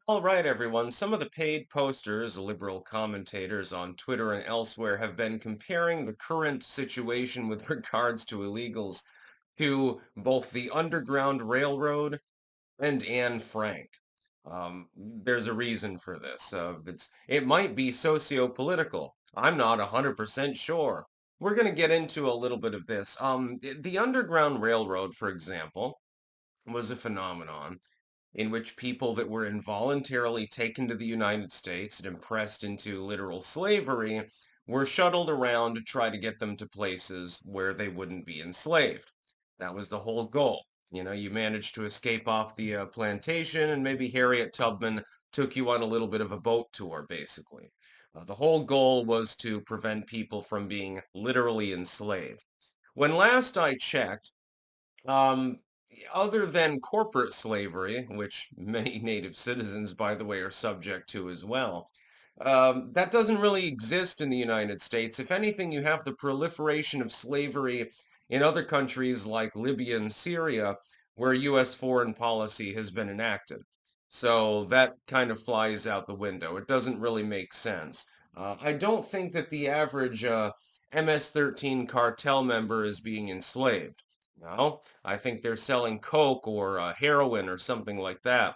All right, everyone. Some of the paid posters, liberal commentators on Twitter and elsewhere have been comparing the current situation with regards to illegals to both the Underground Railroad and Anne Frank. There's a reason for this. It might be socio-political. I'm not 100% sure. We're going to get into a little bit of this. The Underground Railroad, for example, was a phenomenon in which people that were involuntarily taken to the United States and impressed into literal slavery were shuttled around to try to get them to places where they wouldn't be enslaved. That was the whole goal. You managed to escape off the plantation, and maybe Harriet Tubman took you on a little bit of a boat tour, basically. The whole goal was to prevent people from being literally enslaved. When last I checked, um, other than corporate slavery, which many native citizens, by the way, are subject to as well, that doesn't really exist in the United States. If anything, you have the proliferation of slavery in other countries like Libya and Syria, where U.S. foreign policy has been enacted. So that kind of flies out the window. It doesn't really make sense. I don't think that the average MS-13 cartel member is being enslaved. No, I think they're selling coke or heroin or something like that.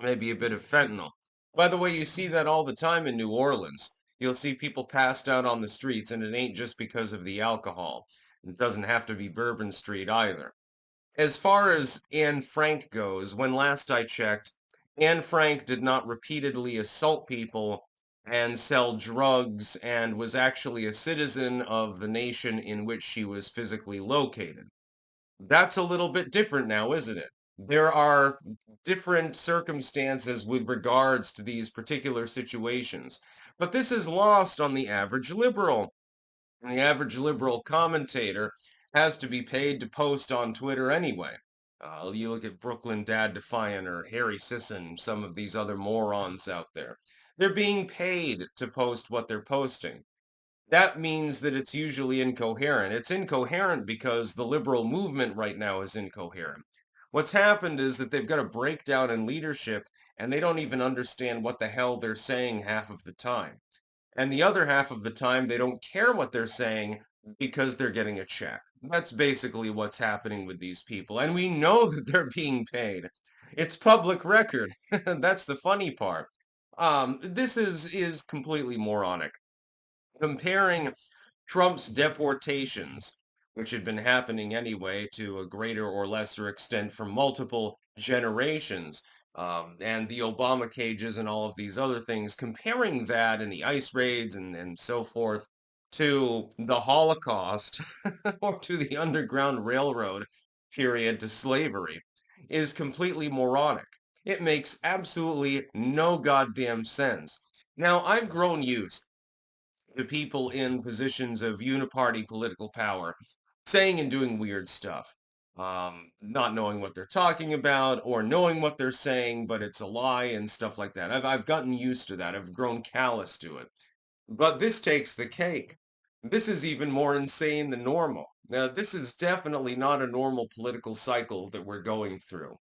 Maybe a bit of fentanyl. By the way, you see that all the time in New Orleans. You'll see people passed out on the streets, and it ain't just because of the alcohol. It doesn't have to be Bourbon Street either. As far as Anne Frank goes, when last I checked, Anne Frank did not repeatedly assault people and sell drugs and was actually a citizen of the nation in which she was physically located. That's a little bit different now, isn't it? There are different circumstances with regards to these particular situations. But this is lost on the average liberal. And the average liberal commentator has to be paid to post on Twitter anyway. You look at Brooklyn Dad Defiant or Harry Sisson, some of these other morons out there. They're being paid to post what they're posting. That means that it's usually incoherent. It's incoherent because the liberal movement right now is incoherent. What's happened is that they've got a breakdown in leadership and they don't even understand what the hell they're saying half of the time. And the other half of the time, they don't care what they're saying because they're getting a check. That's basically what's happening with these people. And we know that they're being paid. It's public record. That's the funny part. This is completely moronic. Comparing Trump's deportations, which had been happening anyway to a greater or lesser extent for multiple generations, and the Obama cages and all of these other things, comparing that and the ICE raids and so forth to the Holocaust or to the Underground Railroad period to slavery is completely moronic. It makes absolutely no goddamn sense. Now, I've grown used to people in positions of uniparty political power saying and doing weird stuff. Not knowing what they're talking about or knowing what they're saying, but it's a lie and stuff like that. I've gotten used to that. I've grown callous to it. But this takes the cake. This is even more insane than normal. Now, this is definitely not a normal political cycle that we're going through.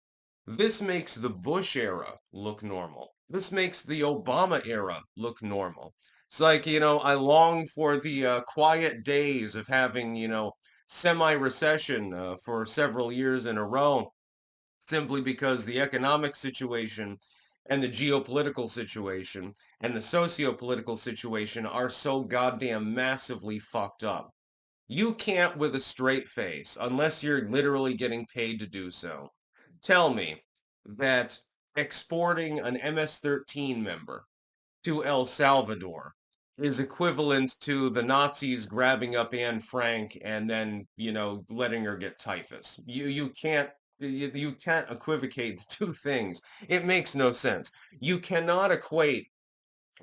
This makes the Bush era look normal. This makes the Obama era look normal. It's like, I long for the quiet days of having, semi-recession for several years in a row, simply because the economic situation and the geopolitical situation and the socio-political situation are so goddamn massively fucked up. You can't, with a straight face, unless you're literally getting paid to do so, tell me that exporting an MS-13 member to El Salvador is equivalent to the Nazis grabbing up Anne Frank and then, letting her get typhus. You can't equivocate the two things. It makes no sense. You cannot equate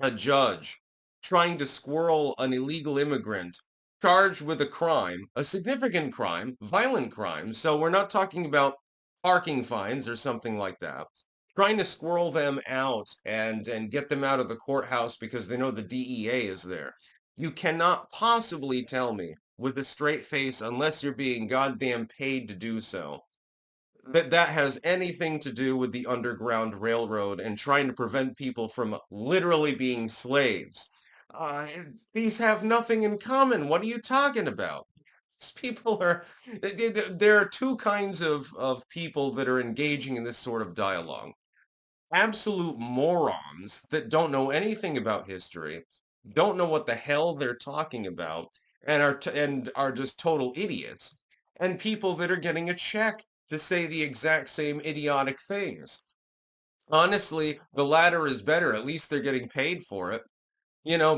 a judge trying to squirrel an illegal immigrant charged with a crime, a significant crime, violent crime. So we're not talking about parking fines or something like that. Trying to squirrel them out and get them out of the courthouse because they know the DEA is there. You cannot possibly tell me with a straight face, unless you're being goddamn paid to do so, that has anything to do with the Underground Railroad and trying to prevent people from literally being slaves. Uh, these have nothing in common. What are you talking about? These people are, there are two kinds of people that are engaging in this sort of dialogue. Absolute morons that don't know anything about history, don't know what the hell they're talking about, and are just total idiots, and people that are getting a check to say the exact same idiotic things. Honestly, the latter is better. At least they're getting paid for it.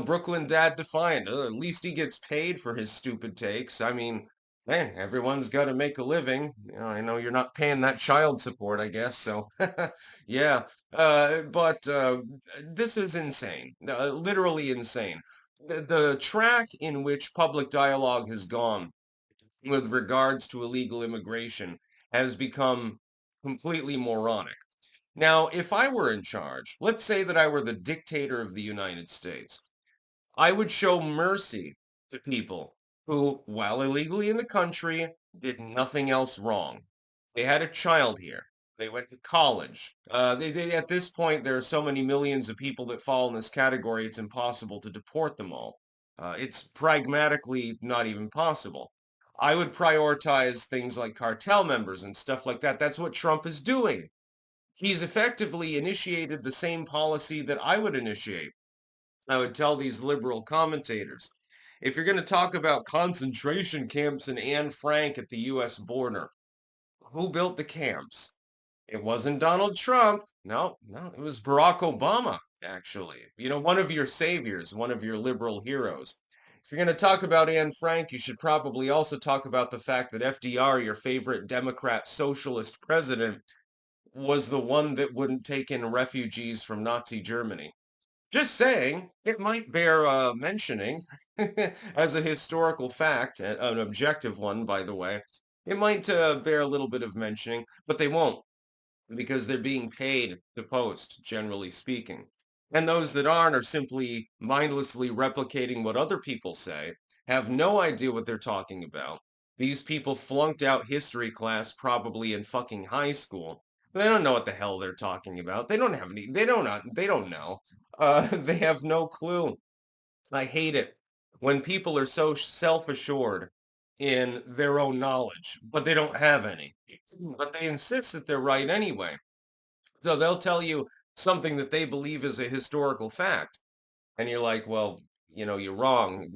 Brooklyn Dad Defiant, at least he gets paid for his stupid takes. I mean, man, everyone's got to make a living. I know you're not paying that child support, I guess. So, yeah. But this is insane, literally insane. The track in which public dialogue has gone with regards to illegal immigration has become completely moronic. Now, if I were in charge, let's say that I were the dictator of the United States. I would show mercy to people who, while illegally in the country, did nothing else wrong. They had a child here. They went to college. At this point, there are so many millions of people that fall in this category, it's impossible to deport them all. It's pragmatically not even possible. I would prioritize things like cartel members and stuff like that. That's what Trump is doing. He's effectively initiated the same policy that I would initiate. I would tell these liberal commentators, if you're going to talk about concentration camps in Anne Frank at the U.S. border, who built the camps? It wasn't Donald Trump. No, no, it was Barack Obama, actually. One of your saviors, one of your liberal heroes. If you're going to talk about Anne Frank, you should probably also talk about the fact that FDR, your favorite Democrat socialist president, was the one that wouldn't take in refugees from Nazi Germany. Just saying, it might bear mentioning as a historical fact, an objective one, by the way. It might bear a little bit of mentioning, but they won't because they're being paid to post, generally speaking. And those that aren't are simply mindlessly replicating what other people say, have no idea what they're talking about. These people flunked out history class probably in fucking high school. They don't know what the hell they're talking about. They don't know. They have no clue. I hate it when people are so self-assured in their own knowledge, but they don't have any. But they insist that they're right anyway. So they'll tell you something that they believe is a historical fact. And you're like, well, you're wrong.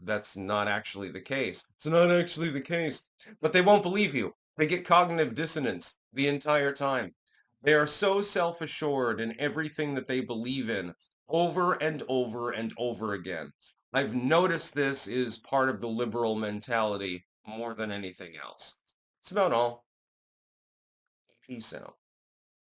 That's not actually the case. It's not actually the case. But they won't believe you. They get cognitive dissonance the entire time. They are so self-assured in everything that they believe in over and over and over again. I've noticed this is part of the liberal mentality more than anything else. That's about all. Peace out.